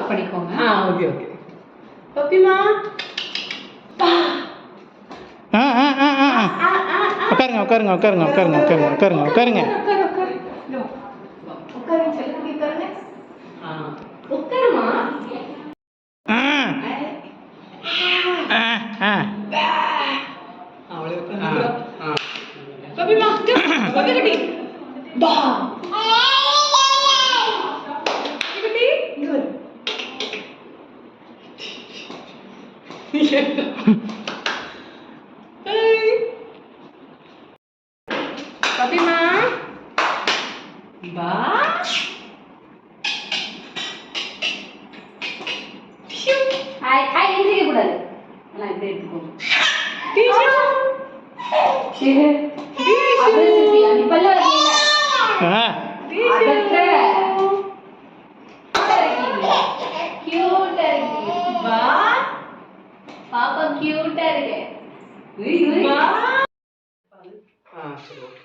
Lock பண்ணிக்கோங்க. Okay okay. பப்பிமா உட்காருங்க உட்காருங்க உட்காருங்க உட்காருங்க உட்காருங்க உட்காருங்க உட்காருங்க. உட்காருங்க செல்லக்குட்டி உட்காருங்க. உட்காருமா. பப்பிமா பப்பி குட்டி பா குட்டி இங்க வரு. பப்பிமா பா ஹாய் ஹாய் எந்திரிக்க கூடாது. எல்லாம் இப்படி எடுத்துக்கோங்க. நீ பல்ல வரீங்க. கியூட்டா இருக்கு. பா பாப்பா கியூட்டா இருக்கு. பா சரி ஓகே.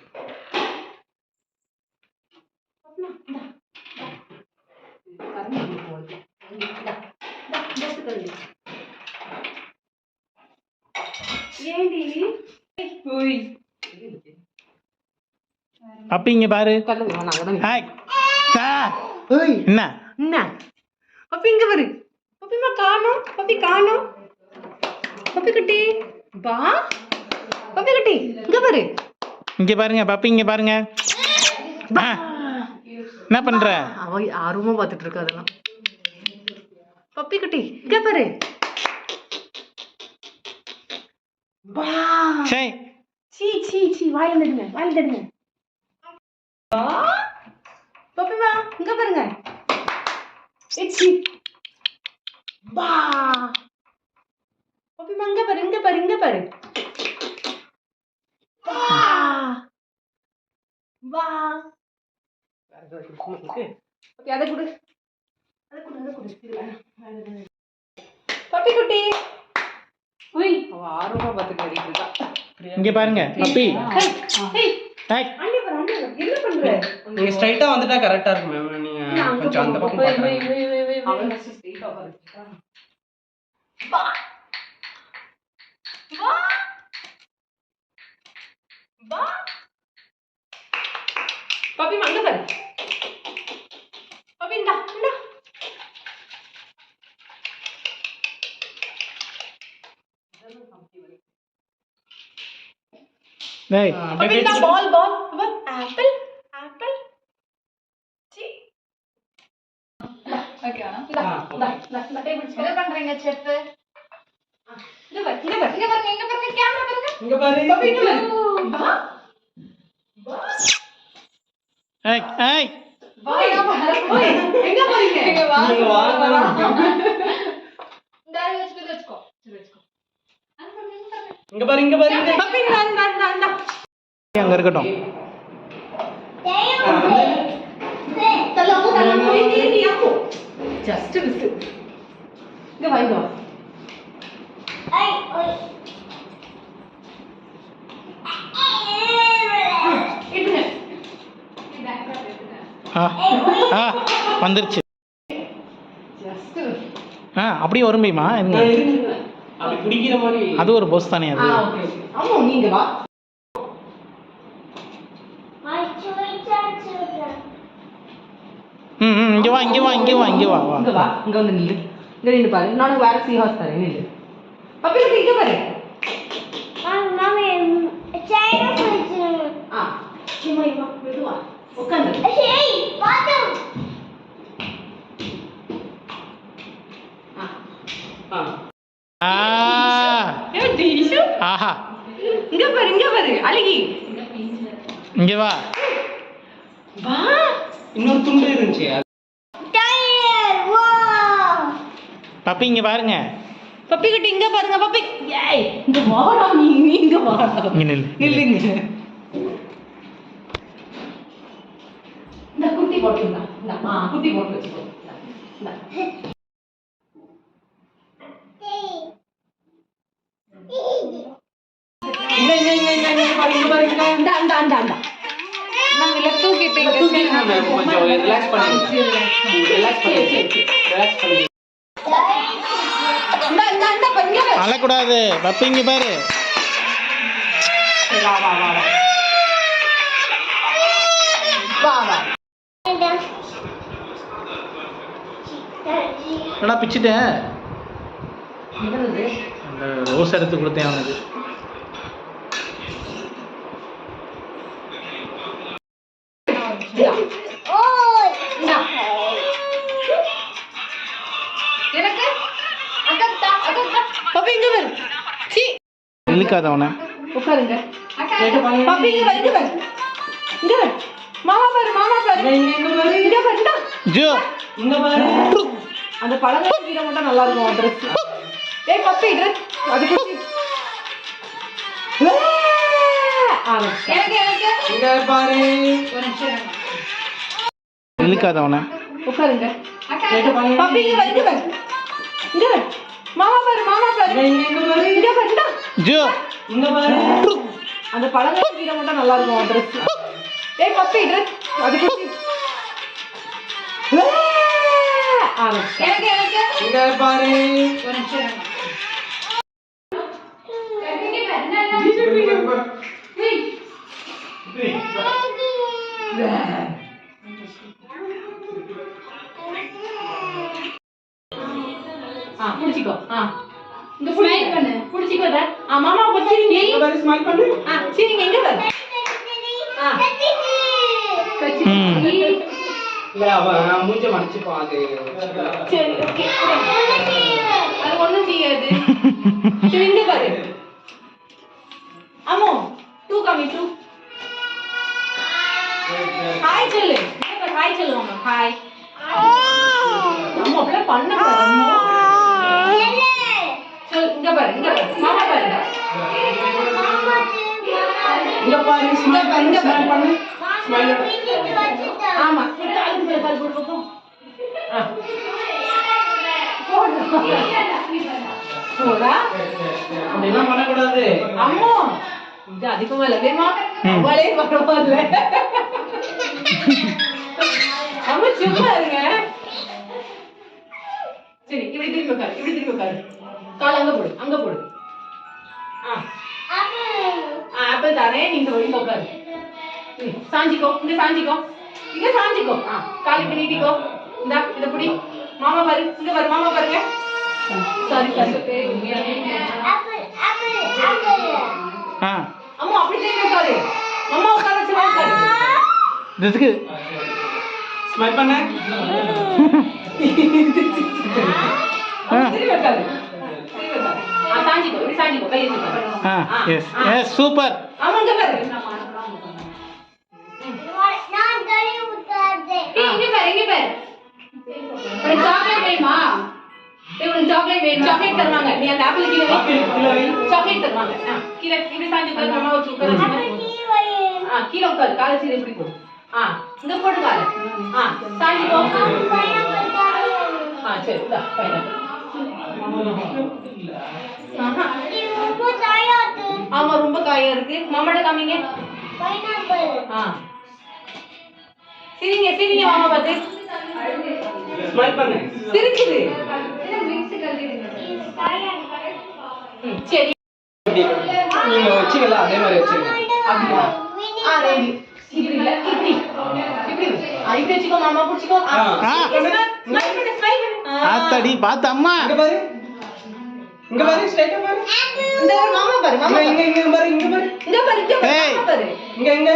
ஏண்டி ஓய் பப்பி இங்க பாரு. ஹாய் என்ன என்ன பப்பி இங்க வரு. பப்பிமா காணோம். பப்பி காணோம். பப்பி குட்டி பா பப்பி குட்டி இங்க பாரு. இங்க பாருங்க பப்பி இங்க பாருங்க. என்ன பண்ற? அவ ஆர்வமா பார்த்துட்டு இருக்கா அதெல்லாம். பப்பி குட்டி இங்க பாரு. பா சே சீ சீ சீ வாயில தடுங்க வாயில தடுங்க. பா பப்பிமா இங்க பாருங்க. இச்சி பா பப்பிமா இங்க பாரு இங்க பாரு இங்க பாரு. பா பா ஓகே அதை கொடு அதை கொடு அதை கொடு. பப்பி குட்டி உய் அவ ஆர்வமா பார்த்துட்டு இருக்கா. இங்க பாருங்க பப்பி. ஹாய் அண்ணி பாரு அண்ணி என்ன பண்ற? நீங்க ஸ்ட்ரைட்டா வந்துட்டா கரெக்ட்டா இருக்கும் மேம். நீங்க கொஞ்சம் அந்த பக்கம் பாருங்க. அவள ஸ்ட்ரைட்டா பாருங்க. பா பா பா பப்பி மங்க பாரு. பப்பி இந்தா இந்தா. டேய் பப்பி இந்தா பால் பால் பால் ஆப்பிள் ஆப்பிள் சி ஓகே அண்ணா. இந்தா இந்தா இந்தா டேபிள் என்ன பண்றீங்க செஃப்? இங்க பாரு இங்க பாரு இங்க பாருங்க இங்க பாருங்க கேமரா பாருங்க. இங்க பாரு. பப்பி இங்க பாரு. பா பா ஹாய் ஹாய் பா எங்க போறீங்க? இங்க வா. நீங்க வாங்க. இந்த வெச்சுக்கோ. சரி வெச்சுக்கோ. அங்க பாருங்க. இங்க பாரு இங்க பாரு. பப்பி இந்தா இந்தா இந்தா இந்தா. அங்க இருக்கட்டும். தள்ளு நீ அப்போ ஜஸ்ட் மிஸ். இங்க வா இங்க வா. வந்துருச்சு. ஜஸ்ட் அப்படியே வரும்பேமா. அப்படி குடிக்கிற மாதிரி. அது ஒரு போஸ் தானே அது. ஓகே ஆமா நீங்க வா. இங்க வா இங்க வா இங்க வா இங்க வா வா. இங்க வா இங்க வந்து நில்லு. இங்க நின்னு பாரு. நான் வேற சீ ஹார்ஸ் தரேன் நில்லு. பப்பி குட்டி இங்க பாரு. சும்மா இவா மெதுவா உட்காந்து. ஆஹா இங்க பாரு அழகி. இங்க வா. வா இன்னொரு துண்டு இருந்துச்சு. பப்பி இங்க பாருங்க. பப்பி குட்டி இங்க பாருங்க பப்பி. ஏய் இங்க வாடா நீ இங்க வாடா. இங்க நில்லு. நில்லுங்க. இந்த குட்டி போட்டுங்க. இந்த குட்டி போட்டு வெச்சுக்கோ. இந்த நாங்க தூக்கிட்டு கொஞ்சம் ரிலாக்ஸ் பண்ணுங்க. ரிலாக்ஸ் பண்ணுங்க. பாரு இங்க பாரு அழக்கூடாது பப்பி இங்க பாரு. வா வா வா வா வா என்னடா பிச்சிட்டேன். என்னது அந்த ரோஸ் எடுத்து கொடுத்தேன் அவனுக்கு. இந்தா. எனக்கு அக்கா பாப்பா இங்க பாரு. சீ இழுக்காத அவனை. உட்காருங்க. பாப்பா இங்க பாரு இங்க பாரு. இங்க பாரு. மாமா பாரு இங்க பாரு. இங்க பாரு இந்தா. ஜோ இங்க பாரு. அந்த பழங்கள் கீரை மட்டும் நல்லா இருக்கும் ட்ரெஸ். ஏய் பப்பி ட்ரெஸ் அது குட்டி. எனக்கு இங்க பாரு. ஒரு நிமிஷம் இழுக்காத அவனை. உட்காருங்க. பப்பி இங்க பாரு இங்க பாரு. இங்க பாரு. மாமா பாரு இங்க பாரு. இங்க பாரு இந்தா. ஜோ இங்க பாரு. அந்த பழங்கள் கீரை மட்டும் நல்லா இருக்கும் ட்ரெஸ். ஏய் பப்பி ட்ரெஸ் அது குட்டி. எனக்கு இங்க பாரு. ஒரு நிமிஷம் புடிச்சிக்கோ. இந்த ஸ்மைல் பண்ணு. புடிச்சிக்கோ டா. மாமா பச்சிரிங்க. இங்க பாரு, ஸ்மைல் பண்ணு. சரிங்க எங்க பாரு. இல்ல அவ மூஞ்ச மறைச்சுப்பா அது. சரி ஓகே. அது ஒண்ணும் செய்யாது. சரி இங்க பாரு. அம்மோ டூ கமி டூ. ஹாய் சொல்லு. இங்க பாரு ஹாய் சொல்லு மாமா. ஹாய். அம்மா அப்படியே பண்ண பாரு அம்மா. சொல்லு இங்க பாரு இங்க பாரு. மாமா பாரு. இங்க பாரு, ஸ்மைல் பண்ணு. ஸ்மைல் பண்ணு. ஸ்மைல். ஆமா இது அதுக்கு மேல கால் போடு போ. போடா. அப்படிலாம் பண்ணக்கூடாது. அம்மா இது அதிகமா இல்லையேம்மா. அவளே பரவாயில்ல. அம்மா சும்மா இருங்க. சரி இப்படி திரும்பி உட்காரு. இப்படி திரும்பி உட்காரு. கால் அங்க போடு அங்க போடு. ஆப்பிள் தானே நீங்க ஒழுங்கா உட்காரு. சாஞ்சிக்கோ இங்க சாஞ்சிக்கோ. இங்க சாஞ்சிக்கோ. கால் இப்படி நீட்டிக்கோ. இந்தா இத புடி. மாமா பாரு இங்க பாரு. மாமா பாருங்க. Sorry sorry. அம்மா அப்படி திரும்பி உட்காரு. அம்மா உட்கார வச்சு உட்காரு. இதுக்கு ஸ்மைல் பண்ணு. திரும்பி உட்காரு. சாஞ்சிக்கோ இப்படி சாஞ்சிக்கோ. கை வச்சுக்கோ. Yes yes super. ஆமா இங்க பாரு. இங்க பாரு இங்க பாரு. ஒரு சாக்லேட் வேணுமா? ஒரு சாக்லேட் வேணும். சாக்லேட் தருவாங்க. நீ அந்த ஆப்பிள் கீழ வை. சாக்லேட் தருவாங்க. கீழ இப்படி சாஞ்சி உட்காரு. மாமா வச்சு உட்காரு. கீழ உட்காரு. காலை சீரை இப்படி போடு. இங்க போடு காலை. சாஞ்சிக்கோ. சரி இந்தா பைனாப்பிள். ஆமா ரொம்ப காயா இருக்கு. மாமாட்ட காமிங்க. சிரிங்க சிரிங்க மாமா பார்த்து. ஸ்மைல் பண்ணு. சிரிக்குது. சரி நீங்க வச்சீங்கல அதே மாதிரி வச்சிருங்க. அப்படியா? ரெடி. இப்படி இல்ல இப்படி. இப்படி. இப்படி வச்சுக்கோ மாமா புடிச்சுக்கோ. ஸ்மைல் பண்ணு ஸ்மைல் பண்ணு. ஆத்தடி பாத்து அம்மா. இங்க பாரு. இங்க பாரு, ஸ்ட்ரைட்டா பாரு. இந்த மாமா பாரு. மாமா இங்க பாரு, இங்க பாரு. இங்க பாரு. இங்க பாரு. ஏய். மாமா பாரு. இங்க